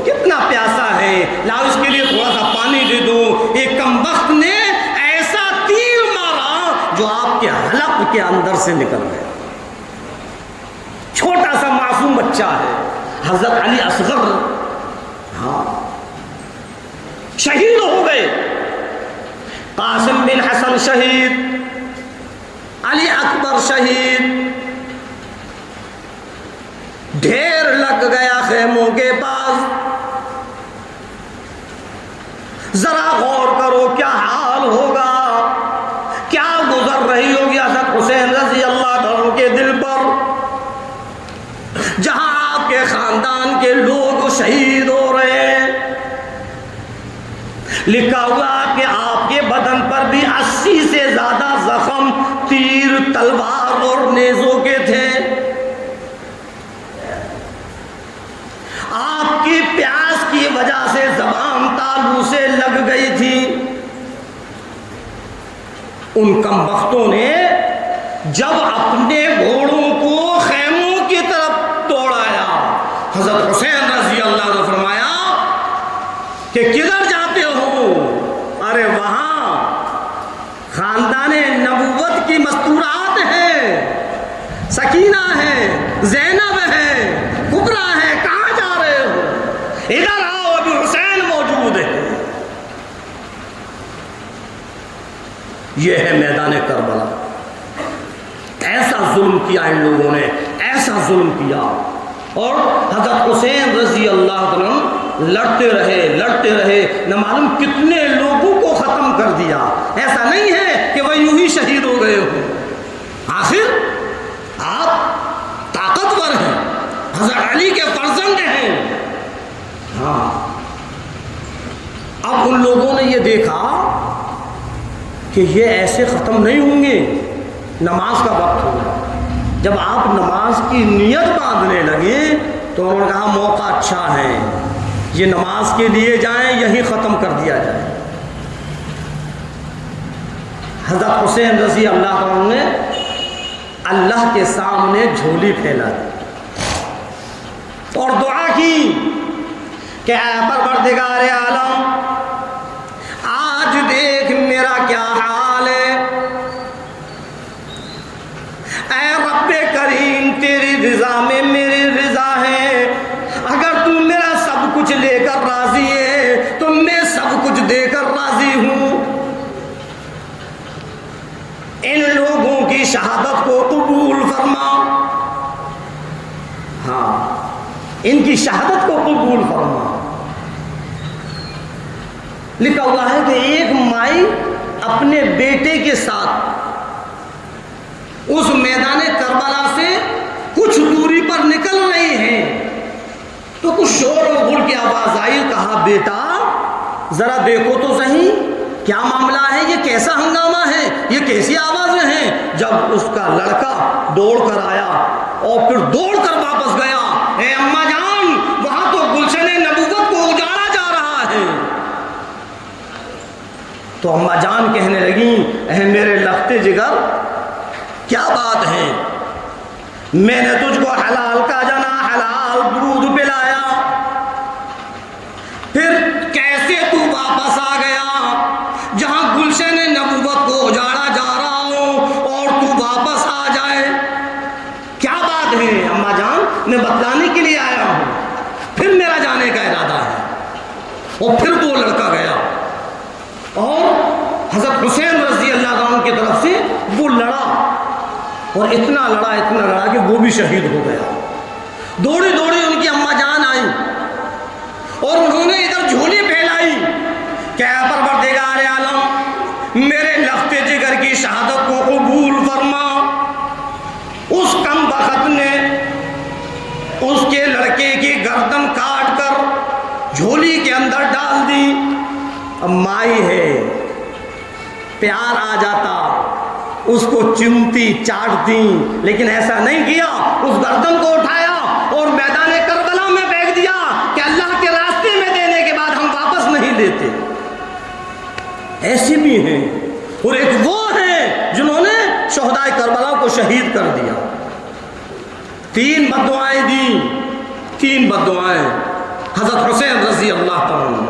کتنا پیاسا ہے، لاؤ اس کے لیے تھوڑا سا پانی دے دو۔ ایک کمبخت نے ایسا تیر مارا جو آپ کے حلق کے اندر سے نکل گیا۔ چھوٹا سا معصوم بچہ ہے حضرت علی اصغر، ہاں شہید ہو گئے۔ قاسم بن حسن شہید، علی اکبر شہید، ڈھیر لگ گیا خیموں کے پاس۔ ذرا غور کرو کیا حال ہوگا، کیا گزر رہی ہوگی حضرت حسین رضی اللہ عنہ کے دل پر، جہاں آپ کے خاندان کے لوگ شہید ہو رہے ہیں۔ لکھا ہوا کہ آپ کے بدن پر بھی 80 سے زیادہ زخم تیر، تلوار اور نیزوں کے تھے۔ آپ کی پیاس کی وجہ سے زبان تالو سے لگ گئی تھی۔ ان کم بختوں نے جب اپنے گھوڑوں کو خیموں کی طرف دوڑایا، حضرت حسین رضی اللہ عنہ فرمایا کہ کدھر جاتے ہو؟ ارے وہاں خاندان نبوت کی مستورات ہیں، سکینہ ہے، زینب ہے، کبرا ہے، کہاں جا رہے ہو؟ ادھر آؤ، ابھی حسین موجود ہے۔ یہ ہے میدان کربلا۔ ایسا ظلم کیا ان لوگوں نے، ایسا ظلم کیا، اور حضرت حسین رضی اللہ عنہ لڑتے رہے، نہ معلوم کتنے لوگوں کو ختم کر دیا۔ ایسا نہیں ہے کہ وہ یوں ہی شہید ہو گئے ہو، آخر آپ طاقتور ہیں، حضرت علی کے فرزند ہیں۔ ہاں، اب ان لوگوں نے یہ دیکھا کہ یہ ایسے ختم نہیں ہوں گے، نماز کا وقت ہوگا، جب آپ نماز کی نیت باندھنے لگے تو انہوں نے کہا موقع اچھا ہے، یہ نماز کے لیے جائیں، یہیں ختم کر دیا جائے۔ حضرت حسین رضی اللہ عنہ نے اللہ کے سامنے جھولی پھیلا دی اور دعا کی کہ اے پروردگار عالم، آج دیکھ میرا کیا حال ہے، اے رب کریم تیری رضا میں میری رضا ہے، اگر تو میرا سب کچھ لے کر راضی ہے تو میں سب کچھ دے کر راضی ہوں، ان لوگوں کی شہادت کو قبول فرما، ہاں ان کی شہادت کو قبول فرما۔ لکھا ہوا ہے کہ ایک مائی اپنے بیٹے کے ساتھ اس میدان کربلا سے کچھ دوری پر نکل رہی ہیں تو کچھ شور و غل کی آواز آئی، کہا بیٹا ذرا دیکھو تو صحیح کیا معاملہ ہے، یہ کیسا ہنگامہ ہے، یہ کیسی آوازیں ہیں۔ جب اس کا لڑکا دوڑ کر آیا اور پھر دوڑ کر واپس گیا، اے اماں جان وہاں تو گلشن نبوت کو اجاڑا جا رہا ہے۔ تو اماں جان کہنے لگی، اے میرے لخت جگر کیا بات ہے، میں نے تجھ کو حلال کا جنا حلال دودھ پلایا، پھر کیسے تو واپس آ گیا جہاں گلشن نبوت کو اجاڑا جا رہا ہو اور تو واپس آ جائے، کیا بات ہے اماں جان، میں بتلانے کے لیے آیا ہوں، پھر میرا جانے کا ارادہ ہے۔ اور پھر وہ لڑکا گیا اور حضرت حسین رضی اللہ عنہ کی طرف سے وہ لڑا اور اتنا لڑا کہ وہ بھی شہید ہو گیا۔ دوڑی دوڑی ان کی اماں جان آئی اور انہوں نے ادھر جھولی پھیلائی کہ اے پروردگار عالم میرے لخت جگر کی شہادت کو قبول فرما۔ اس کم بخت نے اس کے لڑکے کی گردن کاٹ کر جھولی کے اندر ڈال دی۔ اب مائی ہے، پیار آ جاتا اس کو چمتی چاٹتی، لیکن ایسا نہیں کیا، اس گردن کو اٹھایا اور میدان کربلا میں پھینک دیا کہ اللہ کے راستے میں دینے کے بعد ہم واپس نہیں لیتے۔ ایسے بھی ہیں، اور ایک وہ ہیں جنہوں نے شہدائے کربلا کو شہید کر دیا۔ 3 بددعائیں دی، 3 بددعائیں حضرت حسین رضی اللہ عنہ۔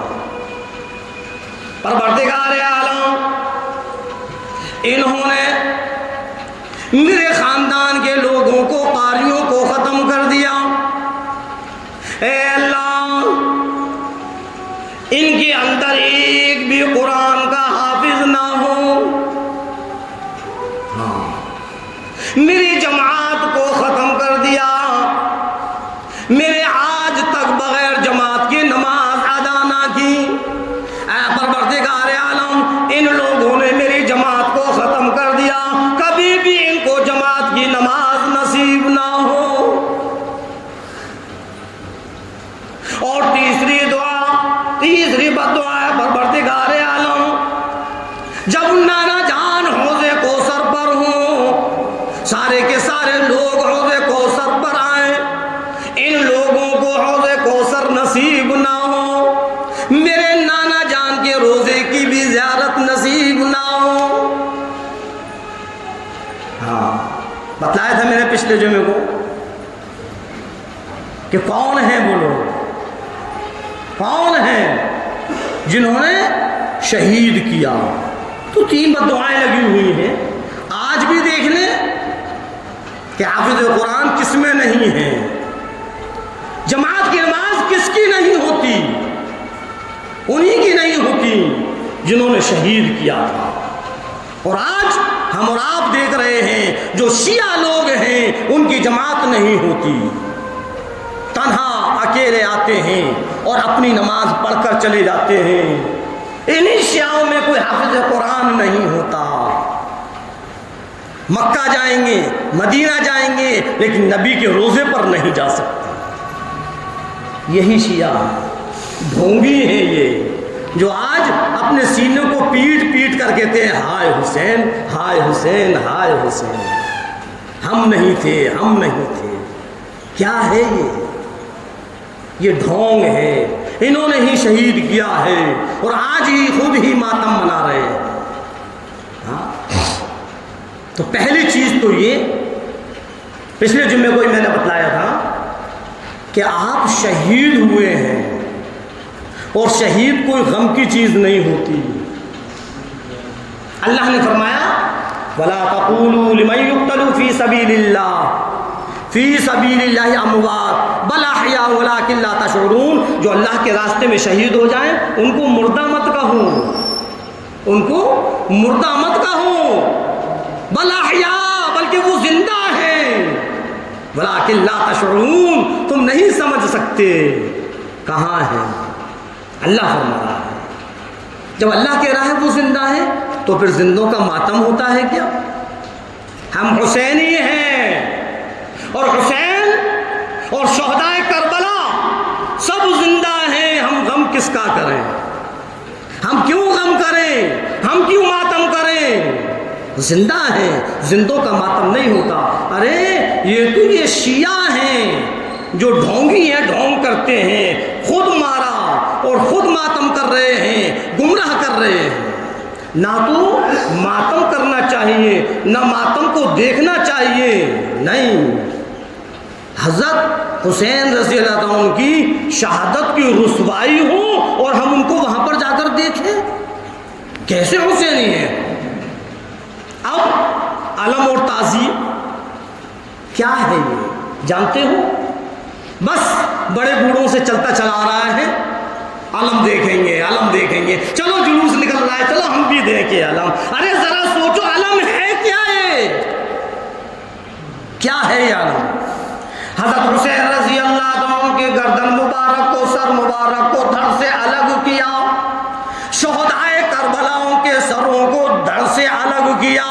پروردگار عالم انہوں نے میرے خاندان کے لوگوں کو قاریوں کو ختم کر دیا، اے اللہ ان کے اندر ایک بھی قرآن کا حافظ نہ ہو، میری جماعت کو ختم کر دیا، میرے آج تک بغیر جماعت کی نماز ادا نہ کی، اے پروردگار عالم ان لوگوں نے میری جماعت کو ختم کر دیا، کبھی بھی ان کو جماعت کی نماز نصیب نہ ہو۔ اور تیسری بددعا ہے پروردگار عالم جب نانا جان حوض کوثر پر ہوں، سارے کے سارے لوگ حوض کوثر پر آئیں، ان لوگوں کو حوض کوثر نصیب نہ ہو، میرے نانا جان کے روزے کی بھی زیارت نصیب نہ ہو۔ ہاں بتلایا تھا میں نے پچھلے جمعے کو کہ کون ہیں وہ لوگ، کون ہیں جنہوں نے شہید کیا۔ تو 3 بددعائیں لگی ہوئی ہیں، آج بھی دیکھ لیں کہ حافظ قرآن کس میں نہیں ہے، جماعت کی نماز کس کی نہیں ہوتی، انہی کی نہیں ہوتی جنہوں نے شہید کیا تھا۔ اور آج ہم اور آپ دیکھ رہے ہیں جو شیعہ لوگ ہیں ان کی جماعت نہیں ہوتی، تنہا اکیلے آتے ہیں اور اپنی نماز پڑھ کر چلے جاتے ہیں، انہی شیعوں میں کوئی حافظ قرآن نہیں ہوتا۔ مکہ جائیں گے، مدینہ جائیں گے، لیکن نبی کے روزے پر نہیں جا سکتے۔ یہی شیعہ ڈھونگی ہیں یہ جو آج اپنے سینوں کو پیٹ پیٹ کر کہتے ہیں ہائے حسین ہائے حسین ہائے حسین۔ ہم نہیں تھے، ہم نہیں تھے. کیا ہے یہ ڈھونگ ہے. انہوں نے ہی شہید کیا ہے اور آج ہی خود ہی ماتم منا رہے ہیں. تو پہلی چیز تو یہ پچھلے جمعے کو ہی میں نے بتلایا تھا کہ آپ شہید ہوئے ہیں اور شہید کوئی غم کی چیز نہیں ہوتی. اللہ نے فرمایا وَلَا تَقُولُوا لِمَن يُقْتَلُ فِي سَبِيلِ اللَّهِ فِي سَبِيلِ اللَّهِ أَمْوَاتٌ بَلْ أَحْيَاءٌ وَلَٰكِن لَّا تَشْعُرُونَ. جو اللہ کے راستے میں شہید ہو جائیں ان کو مردہ مت کہو، ان کو مردہ مت کہو، بل احیاء بلکہ وہ زندہ ہیں، ولیکن لا تشعرون تم نہیں سمجھ سکتے کہاں ہیں. اللہ فرما رہا ہے جب اللہ کہہ رہا ہے وہ زندہ ہے تو پھر زندوں کا ماتم ہوتا ہے کیا؟ ہم حسینی ہیں اور حسین اور شہدائے کربلا سب زندہ ہیں. ہم غم کس کا کریں؟ ہم کیوں غم کریں؟ ہم کیوں ماتم کریں؟ زندہ ہیں، زندوں کا ماتم نہیں ہوتا. ارے یہ تو یہ شیعہ ہیں جو ڈھونگی ہیں، ڈھونگ کرتے ہیں، خود مارا اور خود ماتم کر رہے ہیں، گمراہ کر رہے ہیں. نہ تو ماتم کرنا چاہیے نہ ماتم کو دیکھنا چاہیے. نہیں، حضرت حسین رضی اللہ عنہ کی شہادت کی رسوائی ہو اور ہم ان کو وہاں پر جا کر دیکھیں. کیسے حسینی ہیں؟ اب علم اور تعظیم کیا ہے یہ جانتے ہو؟ بس بڑے بوڑھوں سے چلتا چلا آ رہا ہے، علم دیکھیں گے، علم دیکھیں گے، چلو جلوس نکل رہا ہے، چلو ہم بھی دیکھیں علم. ارے ذرا سوچو علم ہے کیا ہے؟ کیا ہے یہ علم؟ حضرت حسین رضی اللہ عنہ کے گردن مبارک کو، سر مبارک کو دھڑ سے الگ کیا، شہدائے کربلاؤں کے سروں کو دھڑ سے الگ کیا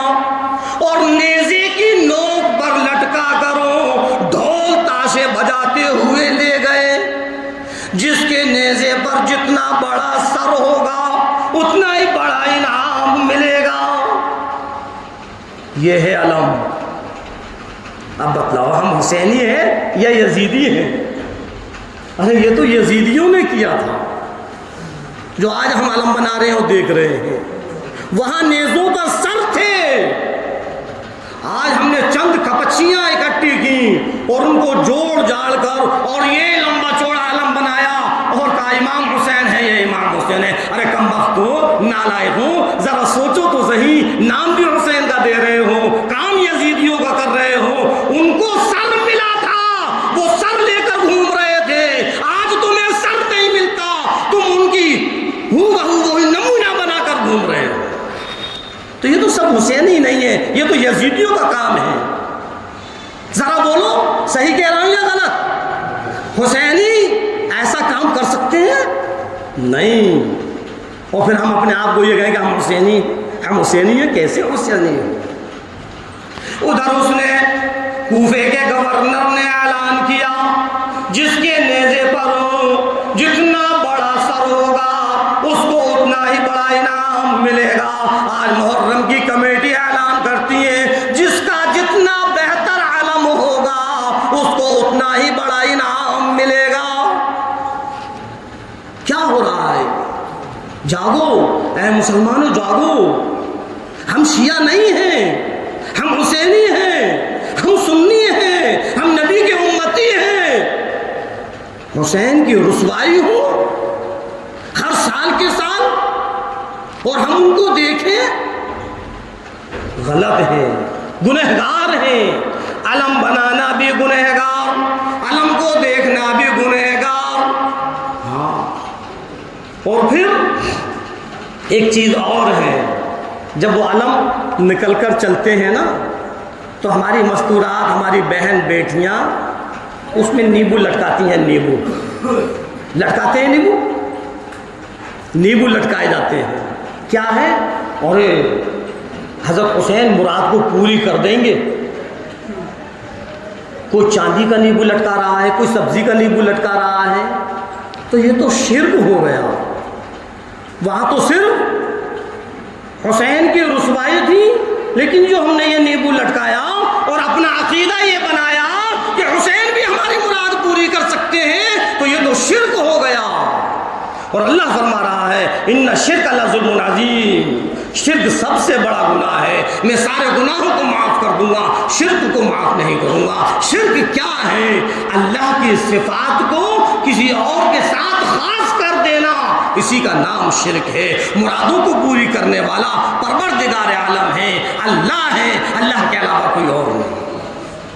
اور نیزے کی نوک پر لٹکا کرو ڈھول تاشے بجاتے ہوئے لے گئے. جس کے نیزے پر جتنا بڑا سر ہوگا اتنا ہی بڑا انعام ملے گا. یہ ہے علم. اب بتلاؤ ہم حسینی ہیں یا یزیدی ہیں؟ ارے یہ تو یزیدیوں نے کیا تھا جو آج ہم علم بنا رہے ہیں اور دیکھ رہے ہیں. وہاں نیزوں کا سر تھے. آج ہم نے چند کپچیاں اکٹھی کی اور ان کو جوڑ جاڑ کر اور یہ لمبا چوڑا علم بنایا اور کہا امام حسین ہے، یہ امام حسین ہے. ارے کم وقت ہو، نالائق ہو، ذرا سوچو تو صحیح. نام بھی حسین کا دے رہے ہو، کام یزیدیوں کا کر رہے ہو. ان کو سر ملا تھا، وہ سر لے کر گھوم رہے تھے. آج تمہیں سر نہیں ملتا، تم ان کی ہو بہو وہی نمونہ بنا کر گھوم رہے ہو. تو یہ تو سب حسینی نہیں ہے، یہ تو یزیدیوں کا کام ہے. ذرا بولو صحیح کہہ رہا ہوں یا غلط؟ حسینی ایسا کام کر سکتے ہیں؟ نہیں. اور پھر ہم اپنے آپ کو یہ کہیں کہ ہم حسینی ہیں. کیسے حسینی ہیں؟ ادھر اس نے کوفے کے گورنر نے اعلان کیا جس کے نیزے پر جتنا بڑا سر ہوگا اس کو اتنا ہی بڑا انعام ملے گا. آج محرم کی کمیٹی اعلان کرتی ہے جس کا جتنا بہتر علم ہوگا اس کو اتنا ہی بڑا انعام ملے گا. کیا ہو رہا ہے؟ جاگو اے مسلمانوں، جاگو. ہم شیعہ نہیں ہیں، ہم حسینی ہیں، ہم سنی ہیں، ہم نبی کے امتی ہیں. حسین کی رسوائی ہو ہر سال کے سال اور ہم ان کو دیکھیں، غلط ہے، گنہگار ہیں. علم بنانا بھی گنہگار، علم کو دیکھنا بھی گنہگار. ہاں. اور پھر ایک چیز اور ہے، جب وہ علم نکل کر چلتے ہیں نا تو ہماری مستورات، ہماری بہن بیٹیاں اس میں نیبو لٹکاتی ہیں. نیبو لٹکاتے ہیں، نیبو لٹکائے جاتے ہیں. کیا ہے؟ اور حضرت حسین مراد کو پوری کر دیں گے. کوئی چاندی کا نیبو لٹکا رہا ہے، کوئی سبزی کا نیبو لٹکا رہا ہے. تو یہ تو شرک ہو گیا. وہاں تو صرف حسین کی رسوائی تھی، لیکن جو ہم نے یہ نیبو لٹکایا اور اپنے اپنا عقیدہ یہ بنایا کہ حسین بھی ہماری مراد پوری کر سکتے ہیں تو یہ تو شرک ہو گیا۔ اور اللہ فرما رہا ہے ان شرک لظلم عظیم، شرک سب سے بڑا گناہ ہے، میں سارے گناہوں کو معاف کر دوں گا، شرک کو معاف نہیں کروں گا۔ شرک کیا ہے؟ اللہ کی صفات کو کسی اور کے ساتھ خاص کر دینا، اسی کا نام شرک ہے۔ مرادوں کو پوری کرنے والا پروردگار عالم ہے، اللہ ہے، اللہ کے علاوہ کوئی اور نہیں۔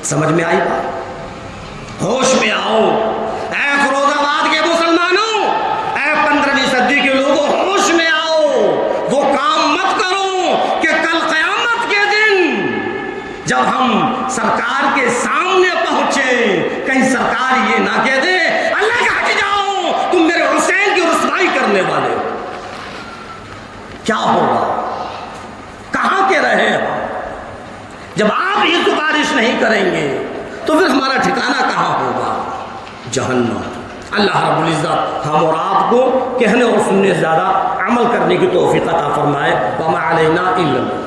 سمجھ میں آئی بات؟ ہوش میں آؤ اے فیروز آباد کے مسلمانوں، اے 15ویں صدی کے لوگوں، ہوش میں آؤ۔ وہ کام مت کرو کہ کل قیامت کے دن جب ہم سرکار کے سامنے پہنچے کہیں سرکار یہ نہ کہہ دے اللہ کے ہٹ جاؤ، تم میرے حسین کی رسوائی کرنے والے ہو۔ کیا ہوگا؟ کہاں کے رہے ہم؟ جب آپ یہ سفارش نہیں کریں گے تو پھر ہمارا ٹھکانہ کہاں ہوگا؟ جہنم۔ اللہ رب العزت ہم اور آپ کو کہنے اور سننے سے زیادہ عمل کرنے کی توفیق عطا فرمائے۔ وما علینا الا